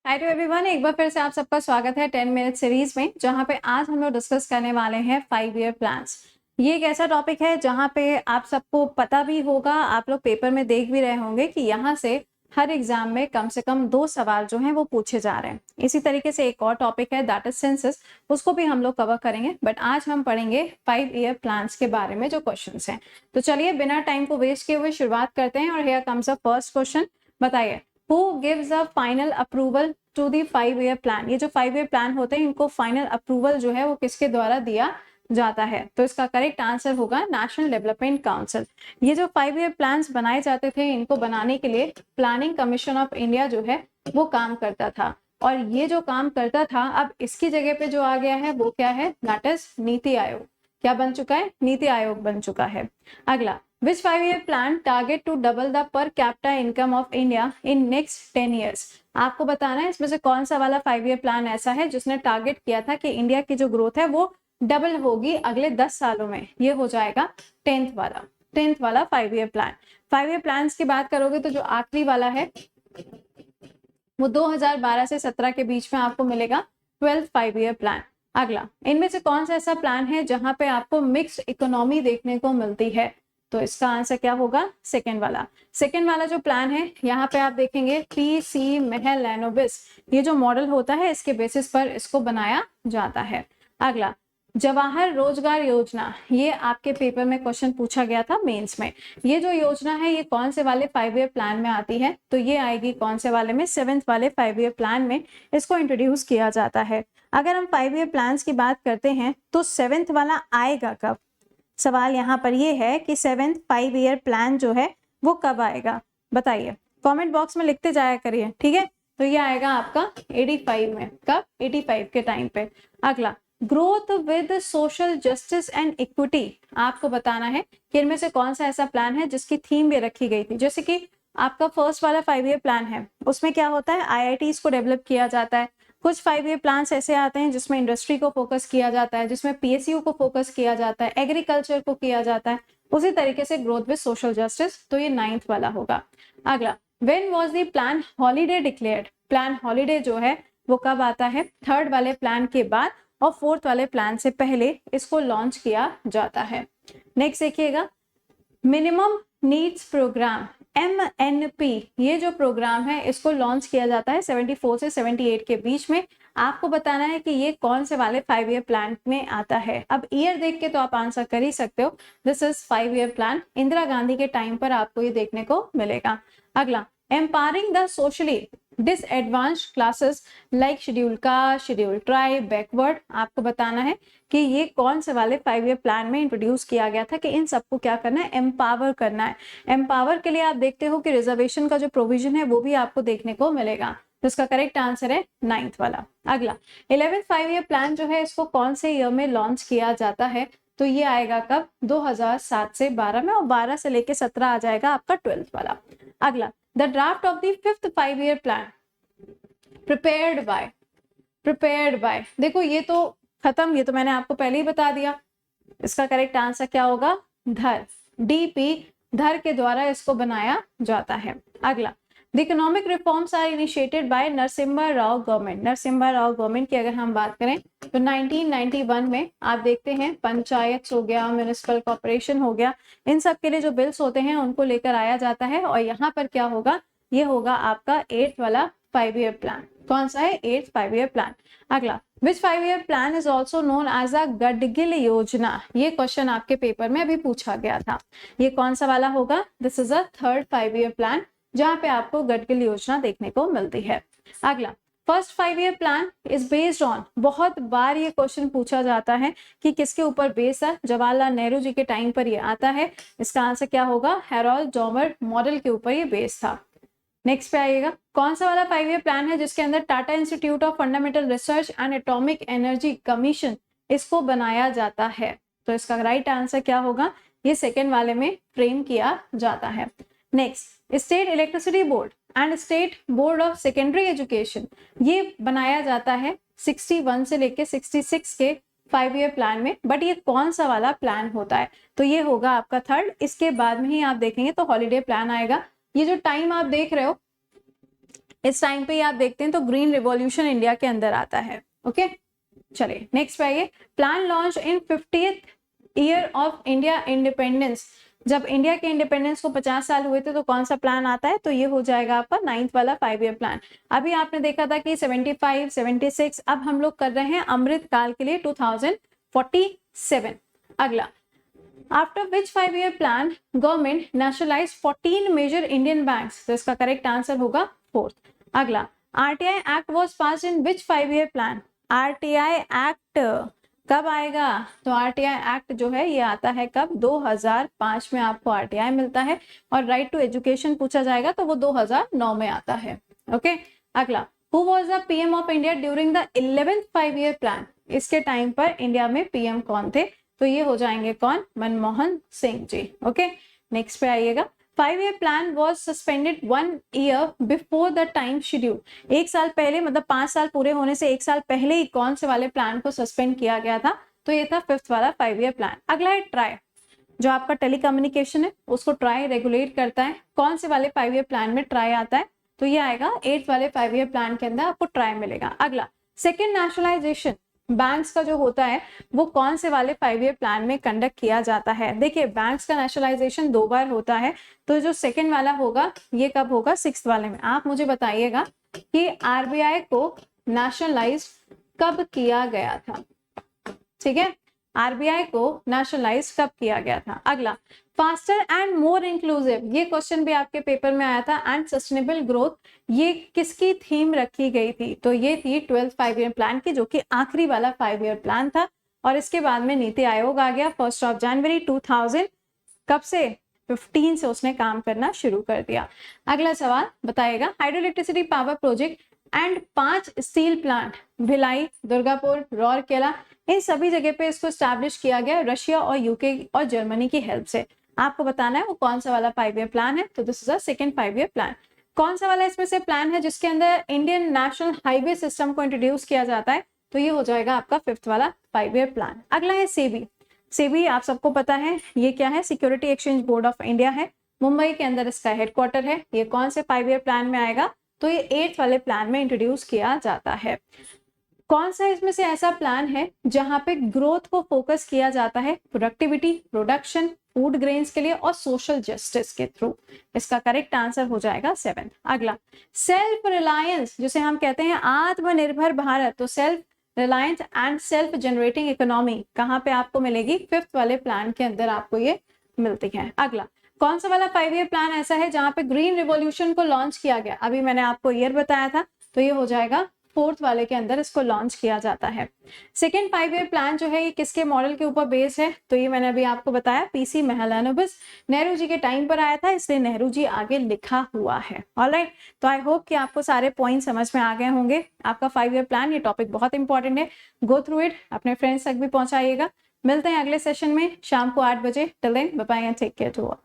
Hi to everyone, एक बार फिर से आप सबका स्वागत है 10 मिनट सीरीज में, जहां पे आज हम लोग डिस्कस करने वाले हैं 5 ईयर प्लान्स। ये एक ऐसा टॉपिक है जहां पे आप सबको पता भी होगा, आप लोग पेपर में देख भी रहे होंगे कि यहाँ से हर एग्जाम में कम से कम 2 सवाल जो हैं वो पूछे जा रहे हैं। इसी तरीके से एक और टॉपिक है दैट इज सेंसस, उसको भी हम लोग कवर करेंगे, बट आज हम पढ़ेंगे 5 ईयर प्लान्स के बारे में जो क्वेश्चन हैं। तो चलिए बिना टाइम को वेस्ट किए हुए शुरुआत करते हैं और here comes a first question. बताइए, Who gives a final approval to the 5 year plan? ये जो 5 ईयर प्लान होते हैं इनको फाइनल अप्रूवल जो है वो किसके द्वारा दिया जाता है? तो इसका करेक्ट आंसर होगा नेशनल डेवलपमेंट काउंसिल। ये जो 5 ईयर प्लान्स बनाए जाते थे, इनको बनाने के लिए प्लानिंग कमीशन ऑफ इंडिया जो है वो काम करता था। और ये जो काम करता था, अब इसकी जगह पे जो आ गया है वो क्या है? That is NITI Aayog. क्या बन चुका है? नीति आयोग बन चुका है। अगला, Which 5 year plan target to double the per capita income of India in next 10 years? आपको बताना है इसमें से कौन सा वाला 5 ईयर प्लान ऐसा है जिसने टारगेट किया था कि इंडिया की जो ग्रोथ है वो डबल होगी अगले 10 सालों में। ये हो जाएगा 10th वाला 5 ईयर प्लान। 5 ईयर प्लान की बात करोगे तो जो आखिरी वाला है वो 2012 से 17 के बीच में आपको मिलेगा 12th 5 ईयर प्लान। अगला, इनमें से कौन सा ऐसा प्लान है जहां पे आपको मिक्स्ड इकोनॉमी देखने को मिलती है? तो इसका आंसर क्या होगा? सेकेंड वाला जो प्लान है, यहाँ पे आप देखेंगे पीसी मेहलैनोबिस, ये जो मॉडल होता है इसके बेसिस पर इसको बनाया जाता है। अगला, जवाहर रोजगार योजना, ये आपके पेपर में क्वेश्चन पूछा गया था मेंस में। ये जो योजना है ये कौन से वाले 5 ईयर प्लान में आती है? तो ये आएगी कौन से वाले में? 7th वाले 5 ईयर प्लान में इसको इंट्रोड्यूस किया जाता है। अगर हम 5 ईयर प्लान की बात करते हैं तो 7th वाला आएगा कब? सवाल यहाँ पर ये है कि 7th 5 ईयर प्लान जो है वो कब आएगा? बताइए, कमेंट बॉक्स में लिखते जाया करिए, ठीक है? तो ये आएगा आपका 85 में। कब? 85 के टाइम पे। अगला, growth with social justice and equity, आपको बताना है कि इनमें से कौन सा ऐसा प्लान है जिसकी थीम ये रखी गई थी। जैसे कि आपका फर्स्ट वाला 5 ईयर प्लान है, उसमें क्या होता है? आईआईटीज को डेवलप किया जाता है। कुछ 5 ईयर प्लान्स ऐसे आते हैं जिसमें इंडस्ट्री को फोकस किया जाता है, जिसमें पीएसयू को फोकस किया जाता है, एग्रीकल्चर को किया जाता है। उसी तरीके से ग्रोथ विद सोशल जस्टिस, तो ये 9th वाला होगा। अगला, when was the plan holiday declared? Plan holiday जो है वो कब आता है? 3rd वाले प्लान के बाद और 4th वाले प्लान से पहले इसको लॉन्च किया जाता है। नेक्स्ट देखिएगा, मिनिमम नीड्स प्रोग्राम MNP, ये जो प्रोग्राम है इसको लॉन्च किया जाता है 74 से 78 के बीच में। आपको बताना है कि ये कौन से वाले 5 ईयर प्लान में आता है। अब ईयर देख के तो आप आंसर कर ही सकते हो। This is 5 year plan, Indira Gandhi के टाइम पर आपको ये देखने को मिलेगा। अगला, empowering the socially disadvantaged classes like schedule caste, schedule tribe, backward, आपको बताना है कि ये कौन से वाले 5 ईयर प्लान में इंट्रोड्यूस किया गया था कि इन सबको क्या करना है? एम्पावर करना है। एम्पावर के लिए आप देखते हो कि रिजर्वेशन का जो प्रोविजन है वो भी आपको देखने को मिलेगा। तो इसका करेक्ट आंसर है 9th वाला। अगला, 11th 5 ईयर प्लान जो है इसको कौन से ईयर में लॉन्च किया जाता है? तो ये आएगा कब? 2007 से 12 में, और 12 से लेके 17 आ जाएगा आपका 12th वाला। अगला, the draft of the 5th 5 year plan prepared by, देखो ये तो खत्म, ये तो मैंने आपको पहले ही बता दिया। इसका करेक्ट आंसर क्या होगा? धर, डीपी धर के द्वारा इसको बनाया जाता है। अगला, the economic reforms are initiated by Narasimha Rao government. Narasimha Rao government की अगर हम बात करें तो 1991 में आप देखते हैं पंचायत हो गया, म्युनिसिपल कॉर्पोरेशन हो गया, इन सब के लिए जो बिल्स होते हैं उनको लेकर आया जाता है। और यहाँ पर क्या होगा? ये होगा आपका 8th वाला 5 ईयर प्लान। कौन सा है? 8th 5 year plan. अगला, which 5 year plan is also known as a Gadgil योजना? ये क्वेश्चन आपके पेपर में अभी पूछा गया था। ये कौन सा वाला होगा? This is a 3rd 5 year plan, जहां पे आपको गडगिल योजना देखने को मिलती है। अगला, first 5 year plan is based on, बहुत बार ये क्वेश्चन पूछा जाता है कि किसके ऊपर बेस है? जवाहरलाल नेहरू जी के टाइम पर ये आता है। इसका आंसर क्या होगा? हैरोल्ड डॉमर मॉडल के ऊपर ये बेस था। नेक्स्ट पे आइएगा, कौन सा वाला 5 ईयर प्लान है जिसके अंदर Tata institute of fundamental research and atomic energy commission इसको बनाया जाता है? तो इसका राइट आंसर क्या होगा? ये 2nd वाले में फ्रेम किया जाता है। Next, state electricity board and state board of secondary education, ये बनाया जाता है 61 से लेके 66 के 5 ईयर प्लान में। बट ये कौन सा वाला प्लान होता है? तो ये होगा आपका 3rd। इसके बाद में ही आप देखेंगे तो हॉलीडे प्लान आएगा। ये जो टाइम आप देख रहे हो इस टाइम पे आप देखते हैं तो ग्रीन रिवॉल्यूशन इंडिया के अंदर आता है। ओके, चलिए नेक्स्ट पे आइए। Plan launch in 50th year of India independence, जब इंडिया के इंडिपेंडेंस को 50 साल हुए थे तो कौन सा प्लान आता है, तो ये हो जाएगा आपका 9th वाला 5 ईयर प्लान। अभी आपने देखा था कि 75, 76, अब हम लोग कर रहे हैं अमृत काल के लिए 2047। अगला, after which 5 year plan government nationalise 14 major Indian banks, तो इसका करेक्ट आंसर होगा 4th। अगला, RTI act was passed in which 5 year plan, RTI act कब आएगा, तो आरटीआई एक्ट जो है ये आता है कब, 2005 में आपको आरटीआई मिलता है। और राइट टू एजुकेशन पूछा जाएगा तो वो 2009 में आता है। ओके, अगला, who was the PM of India during the 11th 5 year plan, इसके टाइम पर इंडिया में पीएम कौन थे, तो ये हो जाएंगे कौन, मनमोहन सिंह जी। ओके, नेक्स्ट पे आइएगा। 5 year plan was suspended 1 year before the time schedule, एक साल पहले, मतलब 5 साल पूरे होने से एक साल पहले ही कौन से वाले प्लान को सस्पेंड किया गया था, तो ये था 5th वाला 5 ईयर प्लान। अगला है ट्राई, जो आपका टेलीकम्युनिकेशन है उसको ट्राई रेगुलेट करता है, कौन से वाले 5 ईयर प्लान में ट्राई आता है, तो ये आएगा 8th वाले 5 ईयर प्लान के अंदर आपको ट्राई मिलेगा। अगला, सेकेंड नेशनलाइजेशन बैंक्स का जो होता है वो कौन से वाले 5 ईयर प्लान में कंडक्ट किया जाता है, देखिए बैंक्स का नेशनलाइजेशन 2 बार होता है, तो जो सेकंड वाला होगा ये कब होगा, 6th वाले में। आप मुझे बताइएगा कि आरबीआई को नेशनलाइज कब किया गया था, ठीक है, आरबीआई को नेशनलाइज कब किया गया था। अगला, फास्टर एंड मोर इंक्लूसिव, ये क्वेश्चन भी आपके पेपर में आया था, एंड सस्टेनेबल ग्रोथ, ये किसकी थीम रखी गई थी, तो ये थी 12th 5 ईयर प्लान की, जो कि आखिरी वाला 5 ईयर प्लान था। और इसके बाद में नीति आयोग आ गया 1 जनवरी 2000, कब से, 15 से उसने काम करना शुरू कर दिया। अगला सवाल बताएगा, hydro electricity power project and 5 steel plant Bhilai, Durgapur, Rourkela, इन सभी जगह पे इसको स्टैब्लिश किया गया रशिया और यूके और जर्मनी की हेल्प से। आपको बताना है वो कौन सा वाला 5 ईयर प्लान है, तो this is a second 5 year plan. कौन सा वाला इसमें से प्लान है जिसके अंदर इंडियन नेशनल हाईवे सिस्टम को इंट्रोड्यूस किया जाता है, तो ये हो जाएगा आपका 5th वाला 5 ईयर प्लान। अगला है सेबी, सेबी आप सबको पता है ये क्या है, security exchange board of India है, मुंबई के अंदर इसका हेडक्वार्टर है। ये कौन से 5 ईयर प्लान में आएगा, तो ये 8th वाले प्लान में इंट्रोड्यूस किया जाता है। कौन सा इसमें से ऐसा प्लान है जहां पे ग्रोथ को फोकस किया जाता है, प्रोडक्टिविटी, प्रोडक्शन, फूड ग्रेन्स के लिए और सोशल जस्टिस के थ्रू, इसका करेक्ट आंसर हो जाएगा 7th। अगला, सेल्फ रिलायंस, जिसे हम कहते हैं आत्मनिर्भर भारत, तो self reliance and self generating economy कहाँ पे आपको मिलेगी, 5th वाले प्लान के अंदर आपको ये मिलती है। अगला, कौन सा वाला 5 ईयर प्लान ऐसा है जहां पे ग्रीन रिवॉल्यूशन को लॉन्च किया गया, अभी मैंने आपको ईयर बताया था, तो ये हो जाएगा 4th वाले के अंदर इसको लॉन्च किया जाता है। सेकेंड 5 ईयर प्लान जो है ये किसके मॉडल के ऊपर बेस है, तो ये मैंने अभी आपको बताया पीसी महलानोबिस, नेहरू जी के टाइम पर आया था, इसलिए नेहरू जी आगे लिखा हुआ है। ऑलराइट, तो आई होप कि आपको सारे पॉइंट समझ में आ गए होंगे। आपका 5 ईयर प्लान, ये टॉपिक बहुत इंपॉर्टेंट है, गो थ्रू इट, अपने फ्रेंड्स तक भी पहुंचाइएगा। मिलते हैं अगले सेशन में शाम को 8 बजे। Till then bye bye and take care to all.